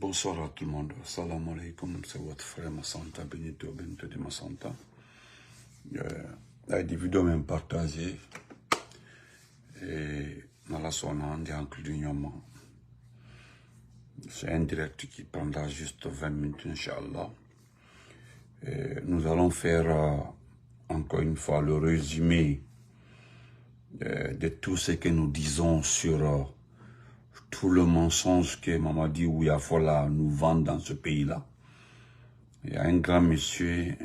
Bonsoir à tout le monde. Salam alaikum, c'est votre frère Massanta, Benito de Massanta. La vidéo même partagée. Et dans la zone en clignement. C'est un direct qui prendra juste 20 minutes, Inch'Allah. Nous allons faire encore une fois le résumé de tout ce que nous disons sur tout le mensonge que Mamadi Ouyafola nous vend dans ce pays-là. Il y a un grand monsieur,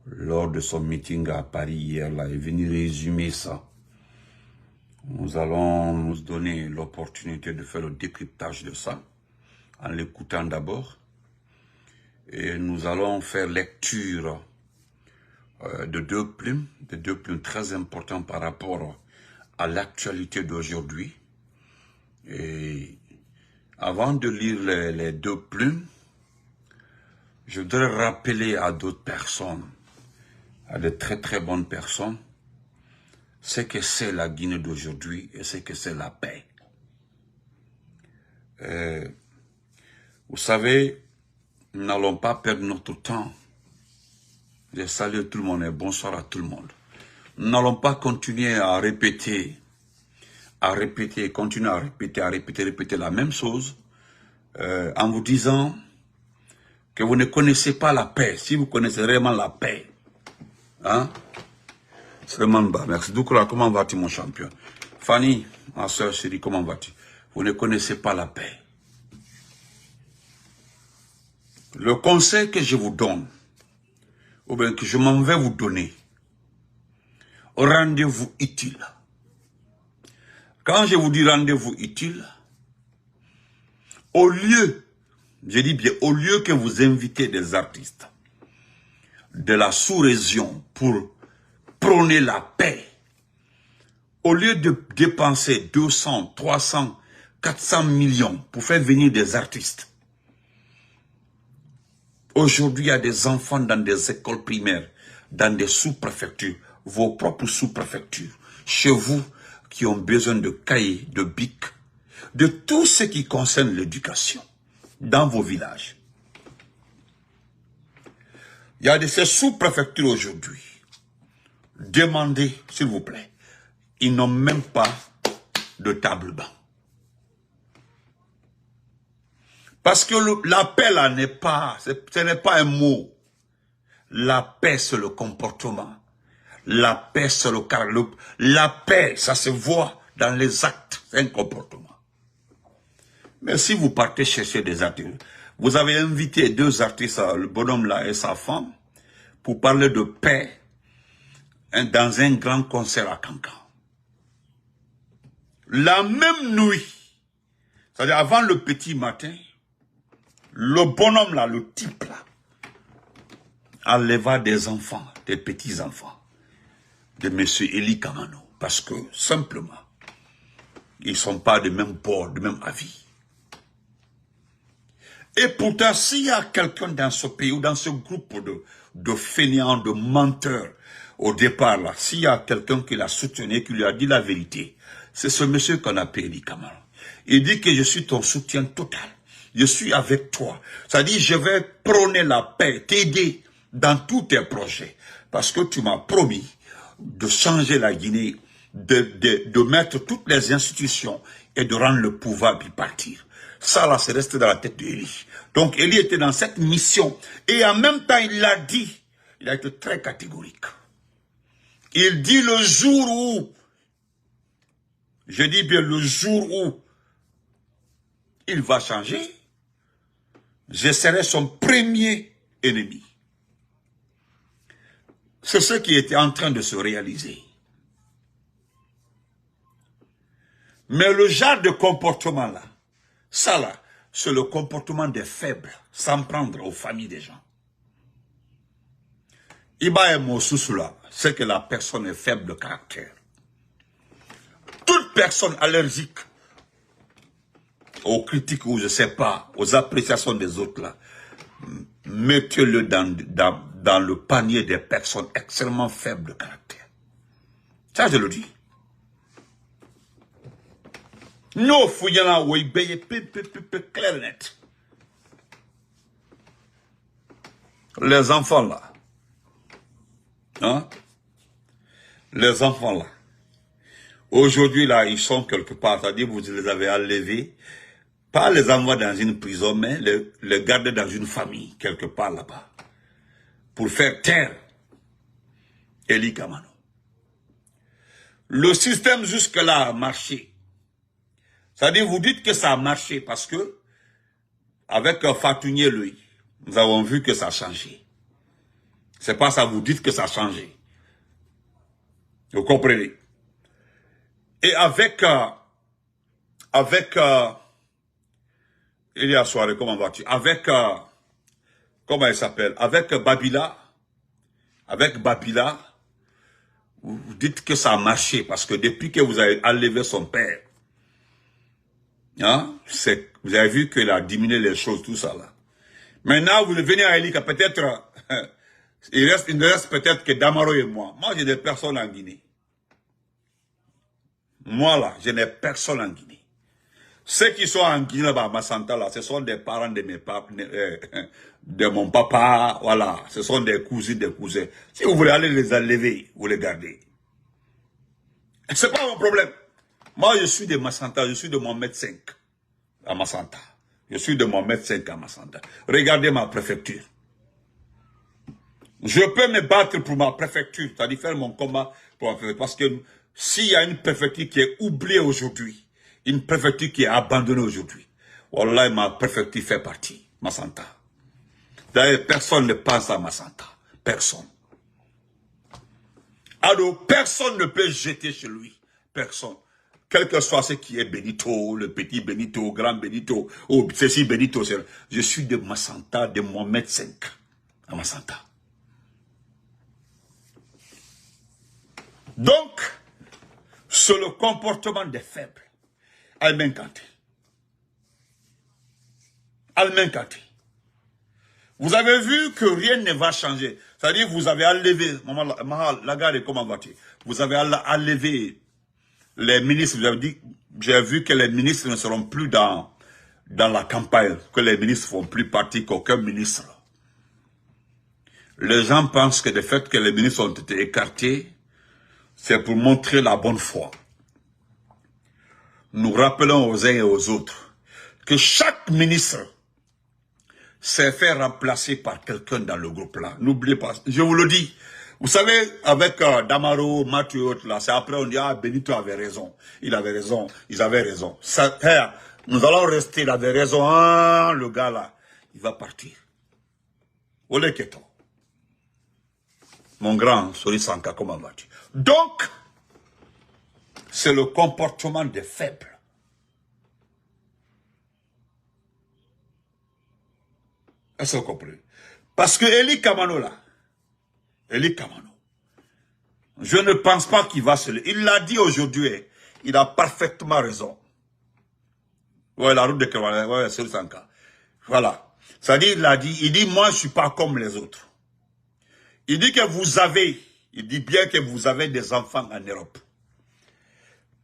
lors de son meeting à Paris hier, là, est venu résumer ça. Nous allons nous donner l'opportunité de faire le décryptage de ça, en l'écoutant d'abord. Et nous allons faire lecture de deux plumes très importants par rapport à l'actualité d'aujourd'hui. Et avant de lire les deux plumes, je voudrais rappeler à d'autres personnes, à de très très bonnes personnes, ce que c'est la Guinée d'aujourd'hui et ce que c'est la paix. Vous savez, nous n'allons pas perdre notre temps. Je salue tout le monde et bonsoir à tout le monde. Nous n'allons pas continuer à répéter, continuer à répéter la même chose en vous disant que vous ne connaissez pas la paix. Si vous connaissez vraiment la paix, hein? C'est vraiment bas. Merci. Doukoura, comment vas-tu mon champion? Fanny, ma soeur chérie, comment vas-tu? Vous ne connaissez pas la paix. Le conseil que je vous donne, ou bien que je m'en vais vous donner, rendez-vous utile. Quand je vous dis rendez-vous utile, au lieu, je dis bien, au lieu que vous invitez des artistes de la sous-région pour prôner la paix, au lieu de dépenser 200, 300, 400 millions pour faire venir des artistes, aujourd'hui il y a des enfants dans des écoles primaires, dans des sous-préfectures, vos propres sous-préfectures, chez vous, qui ont besoin de cahiers, de bics, de tout ce qui concerne l'éducation, dans vos villages. Il y a de ces sous-préfectures aujourd'hui. Demandez, s'il vous plaît. Ils n'ont même pas de table-banc. Parce que la paix, là, ce n'est pas un mot. La paix, c'est le comportement. La paix, c'est le caractère. La paix, ça se voit dans les actes. C'est un comportement. Mais si vous partez chercher des artistes, vous avez invité deux artistes, le bonhomme là et sa femme, pour parler de paix dans un grand concert à Cancan. La même nuit, c'est-à-dire avant le petit matin, le bonhomme là, le type là, enleva des enfants, des petits-enfants, de M. Eli Kamano, parce que, simplement, ils ne sont pas de même bord, de même avis. Et pourtant, s'il y a quelqu'un dans ce pays, ou dans ce groupe de fainéants, de menteurs, au départ, là, s'il y a quelqu'un qui l'a soutenu, qui lui a dit la vérité, c'est ce monsieur qu'on appelle Eli Kamano. Il dit que je suis ton soutien total. Je suis avec toi. Ça dit, je vais prôner la paix, t'aider dans tous tes projets. Parce que tu m'as promis de changer la Guinée, de mettre toutes les institutions et de rendre le pouvoir bipartite. Ça, là, c'est resté dans la tête d'Eli. Donc, Eli était dans cette mission. Et en même temps, il l'a dit. Il a été très catégorique. Il dit le jour où, je dis bien le jour où, il va changer, je serai son premier ennemi. C'est ce qui était en train de se réaliser. Mais le genre de comportement là, ça là, c'est le comportement des faibles, sans prendre aux familles des gens. Iba et Moussous là, c'est que la personne est faible de caractère. Toute personne allergique aux critiques ou je sais pas, aux appréciations des autres là, mettez-le dans le panier des personnes extrêmement faibles de caractère. Ça, je le dis. Nous, fouillant oui, clair et net. Les enfants là. Hein? Les enfants là. Aujourd'hui là, ils sont quelque part. C'est-à-dire, vous les avez enlevés. Pas les envoyer dans une prison, mais les garder dans une famille, quelque part là-bas. Pour faire taire Eli Kamano. Le système jusque-là a marché. C'est-à-dire, vous dites que ça a marché parce que, avec Fatounier, lui, nous avons vu que ça a changé. C'est pas ça, vous dites que ça a changé. Vous comprenez? Et avec il y a soirée, comment vas-tu? Avec, comment il s'appelle? Avec Babila, vous dites que ça a marché parce que depuis que vous avez enlevé son père, hein, vous avez vu qu'il a diminué les choses, tout ça là. Maintenant, vous venez à Elika, peut-être, il ne reste peut-être que Damaro et moi. Moi, j'ai des personnes en Guinée. Moi là, je n'ai personne en Guinée. Ceux qui sont en Guinée là-bas, à Massanta là, ce sont des parents de mes papas, de mon papa, voilà. Ce sont des cousines, des cousins. Si vous voulez aller les enlever, vous les gardez. C'est pas mon problème. Moi, je suis de Massanta, je suis de Mohamed V à Massanta. Je suis de Mohamed V à Massanta. Regardez ma préfecture. Je peux me battre pour ma préfecture, c'est-à-dire faire mon combat pour ma préfecture. Parce que s'il y a une préfecture qui est oubliée aujourd'hui, une préfecture qui est abandonnée aujourd'hui, wallah, ma préfecture fait partie, Massanta. D'ailleurs, personne ne pense à Massanta. Personne. Alors, personne ne peut jeter chez lui. Personne. Quel que soit ce qui est Benito, le petit Benito, grand Benito, ou ceci Benito, je suis de Massanta, de Mohamed V à Massanta. Donc, c'est le comportement des faibles. Almen Kanté. Almen Kanté. Vous avez vu que rien ne va changer. C'est-à-dire, vous avez enlevé, maman, la gare, comment va-t-il? Vous avez enlevé les ministres, vous avez dit, j'ai vu que les ministres ne seront plus dans la campagne, que les ministres ne font plus partie qu'aucun ministre. Les gens pensent que le fait que les ministres ont été écartés, c'est pour montrer la bonne foi. Nous rappelons aux uns et aux autres que chaque ministre s'est fait remplacer par quelqu'un dans le groupe là. N'oubliez pas, je vous le dis. Vous savez, avec Damaro, Mathieu, là, c'est après on dit, ah, Benito avait raison. Il avait raison, ils avaient raison. Ça, nous allons rester, il avait raison, ah, le gars là, il va partir. Olé Keto. Mon grand, Sori Sanka, comment vas-tu? Donc, c'est le comportement des faibles. Est-ce que vous comprenez? Parce que Eli Kamano là, Eli Kamano, je ne pense pas qu'il va se... Il l'a dit aujourd'hui, il a parfaitement raison. Ouais, la route de Kamano, ouais, c'est le Sanka. Voilà. C'est-à-dire, il dit, moi, je ne suis pas comme les autres. Il dit que vous avez, il dit bien que vous avez des enfants en Europe.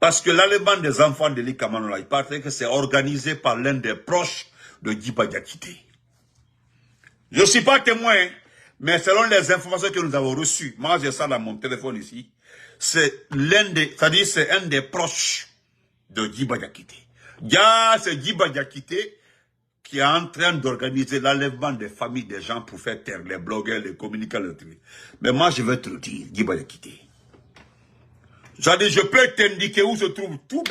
Parce que l'enlèvement des enfants de Eli Kamano là, il paraît que c'est organisé par l'un des proches de Djiba Diakité. Je ne suis pas témoin, mais selon les informations que nous avons reçues, moi j'ai ça dans mon téléphone ici, c'est l'un des, c'est-à-dire c'est un des proches de Djiba Diakité. C'est Djiba Diakité qui est en train d'organiser l'enlèvement des familles des gens pour faire taire les blogueurs, les communicants, les trucs. Mais moi je vais te le dire, Djiba Diakité. Je peux t'indiquer où se trouvent tous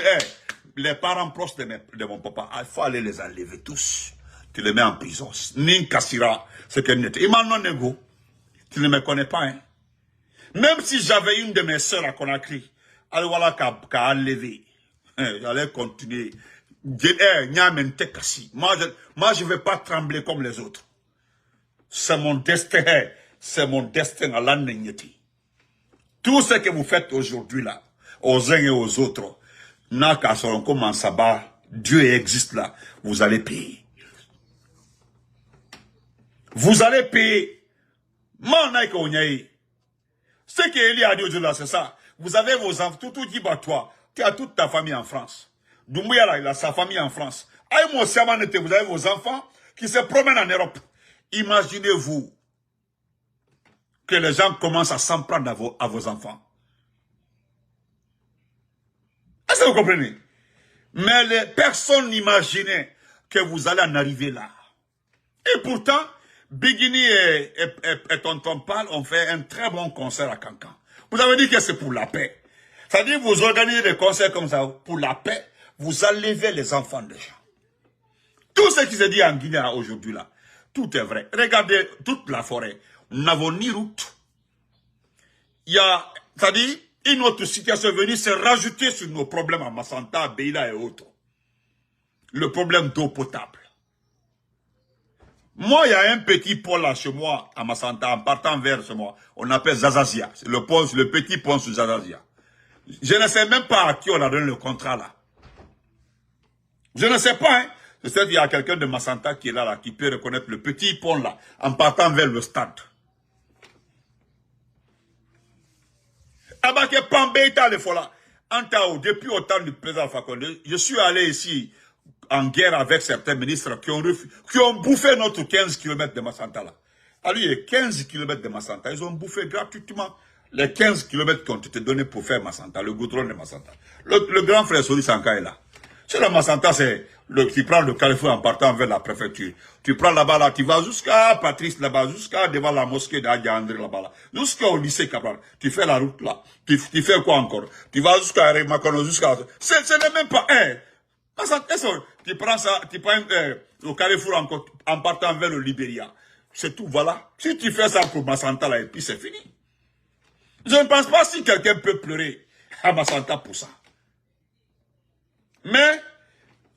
les parents proches de mon papa. Il faut aller les enlever tous. Tu les mets en prison. Nin Kassira, c'est qu'elle n'était. Il m'en négo. Tu ne me connais pas, hein. Même si j'avais une de mes sœurs à Conakry, elle voilà qu'à enlever. J'allais continuer. Moi, je ne vais pas trembler comme les autres. C'est mon destin. C'est mon destin à l'année. Tout ce que vous faites aujourd'hui là, aux uns et aux autres, comme sabbat, Dieu existe là, vous allez payer. Vous allez payer. Ce qu'Eli a dit aujourd'hui là, c'est ça. Vous avez vos enfants, tout dit toi, tu as toute ta famille en France. Doumbouya, là, il a sa famille en France. Aïe, Siamanete, vous avez vos enfants qui se promènent en Europe. Imaginez-vous que les gens commencent à s'en prendre à vos enfants. Est-ce que vous comprenez? Mais les personnes n'imaginaient que vous allez en arriver là. Et pourtant, Bigini et Tonton Pal ont fait un très bon concert à Cancan. Vous avez dit que c'est pour la paix. C'est-à-dire vous organisez des concerts comme ça pour la paix, vous enlevez les enfants des gens. Tout ce qui se dit en Guinée aujourd'hui là, tout est vrai. Regardez toute la forêt. Nous n'avons ni route. Il y a, c'est-à-dire, une autre situation est venue se rajouter sur nos problèmes à Massanta, Beila et autres. Le problème d'eau potable. Moi, il y a un petit pont là chez moi, à Massanta, en partant vers chez moi. On appelle Zazazia. C'est le petit pont sur Zazazia. Je ne sais même pas à qui on a donné le contrat là. Je ne sais pas, hein. Je sais qu'il y a quelqu'un de Massanta qui est là, qui peut reconnaître le petit pont là, en partant vers le stade. Abake Pambeita le fola. Antao, depuis au temps du président Fakonde, je suis allé ici en guerre avec certains ministres qui ont bouffé notre 15 km de Massanta là. Alors, il y a 15 km de Massanta, ils ont bouffé gratuitement les 15 km qui ont été donnés pour faire Massanta, le goudron de Massanta. Le grand frère Soli Sanka est là. C'est la Massanta, c'est tu prends le Carrefour en partant vers la préfecture. Tu prends là-bas, là, tu vas jusqu'à Patrice là-bas, jusqu'à devant la mosquée d'Adja André là-bas, là, jusqu'au lycée Cabral. Tu fais la route là. Tu fais quoi encore? Tu vas jusqu'à Macono, jusqu'à... Ce n'est même pas un. Tu prends ça, tu prends le Carrefour encore, en partant vers le Libéria. C'est tout, voilà. Si tu fais ça pour Massanta là, et puis c'est fini. Je ne pense pas si quelqu'un peut pleurer à Massanta pour ça. Mais,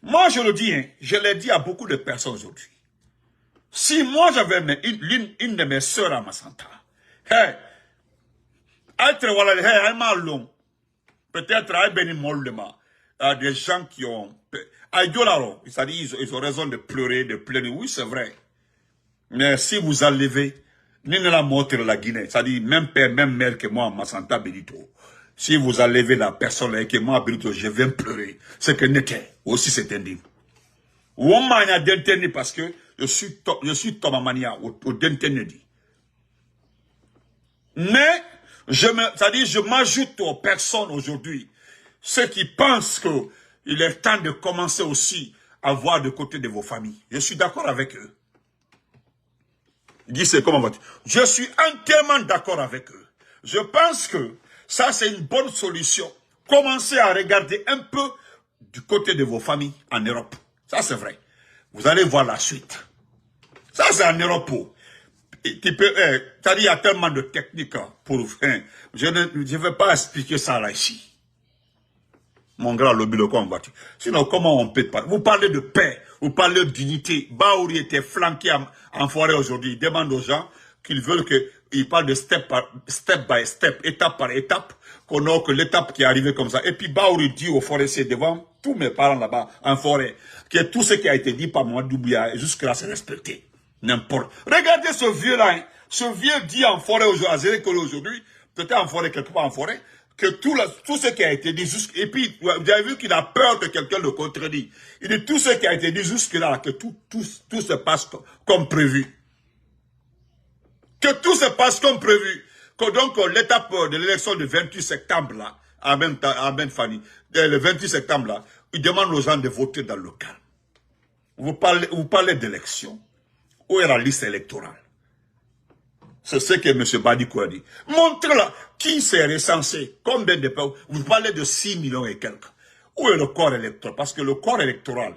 moi je le dis, hein, je l'ai dit à beaucoup de personnes aujourd'hui. Si moi j'avais une de mes sœurs à Massanta, hey, peut-être des gens qui ont... c'est-à-dire ils ont raison de pleurer, de pleurer. Oui, c'est vrai. Mais si vous enlevez, ni la montre la Guinée, c'est-à-dire même père, même mère que moi, Massanta Benito, si vous enlevez la personne et que moi, Benito, je viens pleurer, c'est que n'était aussi c'est indigne. Ou on m'a dit parce que je suis Tomamania au Dentennedi. Mais, c'est-à-dire, je m'ajoute aux personnes aujourd'hui, ceux qui pensent qu'il est temps de commencer aussi à voir de côté de vos familles. Je suis d'accord avec eux. Dis, c'est comment va-t-il? Je suis entièrement d'accord avec eux. Je pense que ça, c'est une bonne solution. Commencez à regarder un peu du côté de vos familles en Europe. Ça, c'est vrai. Vous allez voir la suite. Ça, c'est en Europe. C'est-à-dire, il y a tellement de techniques pour... je ne vais pas expliquer ça là, ici. Mon grand lobby, le quoi, sinon, comment on peut parler? Vous parlez de paix, vous parlez d'unité. Baouri était flanqué en forêt aujourd'hui. Il demande aux gens qu'ils veulent qu'il parle de step by step, étape par étape, qu'on a que l'étape qui est arrivée comme ça. Et puis Baouri dit aux forestiers devant tous mes parents là-bas, en forêt, que tout ce qui a été dit par moi, Doumbouya, jusque-là, c'est respecté. N'importe. Regardez ce vieux-là, hein. Ce vieux dit en forêt aujourd'hui, peut-être en forêt, quelque part en forêt, que tout ce qui a été dit et puis, vous avez vu qu'il a peur que quelqu'un le contredit. Il dit tout ce qui a été dit jusque-là, que tout se passe comme prévu. Que tout se passe comme prévu. Que donc, l'étape de l'élection du 28 septembre, là, à Ben Fani, le 28 septembre, là, il demande aux gens de voter dans le calme. Vous parlez d'élection. Où est la liste électorale? C'est ce que M. Badiko a dit. Montrez-là qui s'est recensé, combien de pays. Vous parlez de 6 millions et quelques. Où est le corps électoral? Parce que le corps électoral,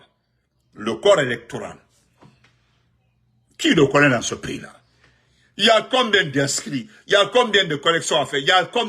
qui le connaît dans ce pays-là? Il y a combien d'inscrits? Il y a combien de collections à faire? Il y a combien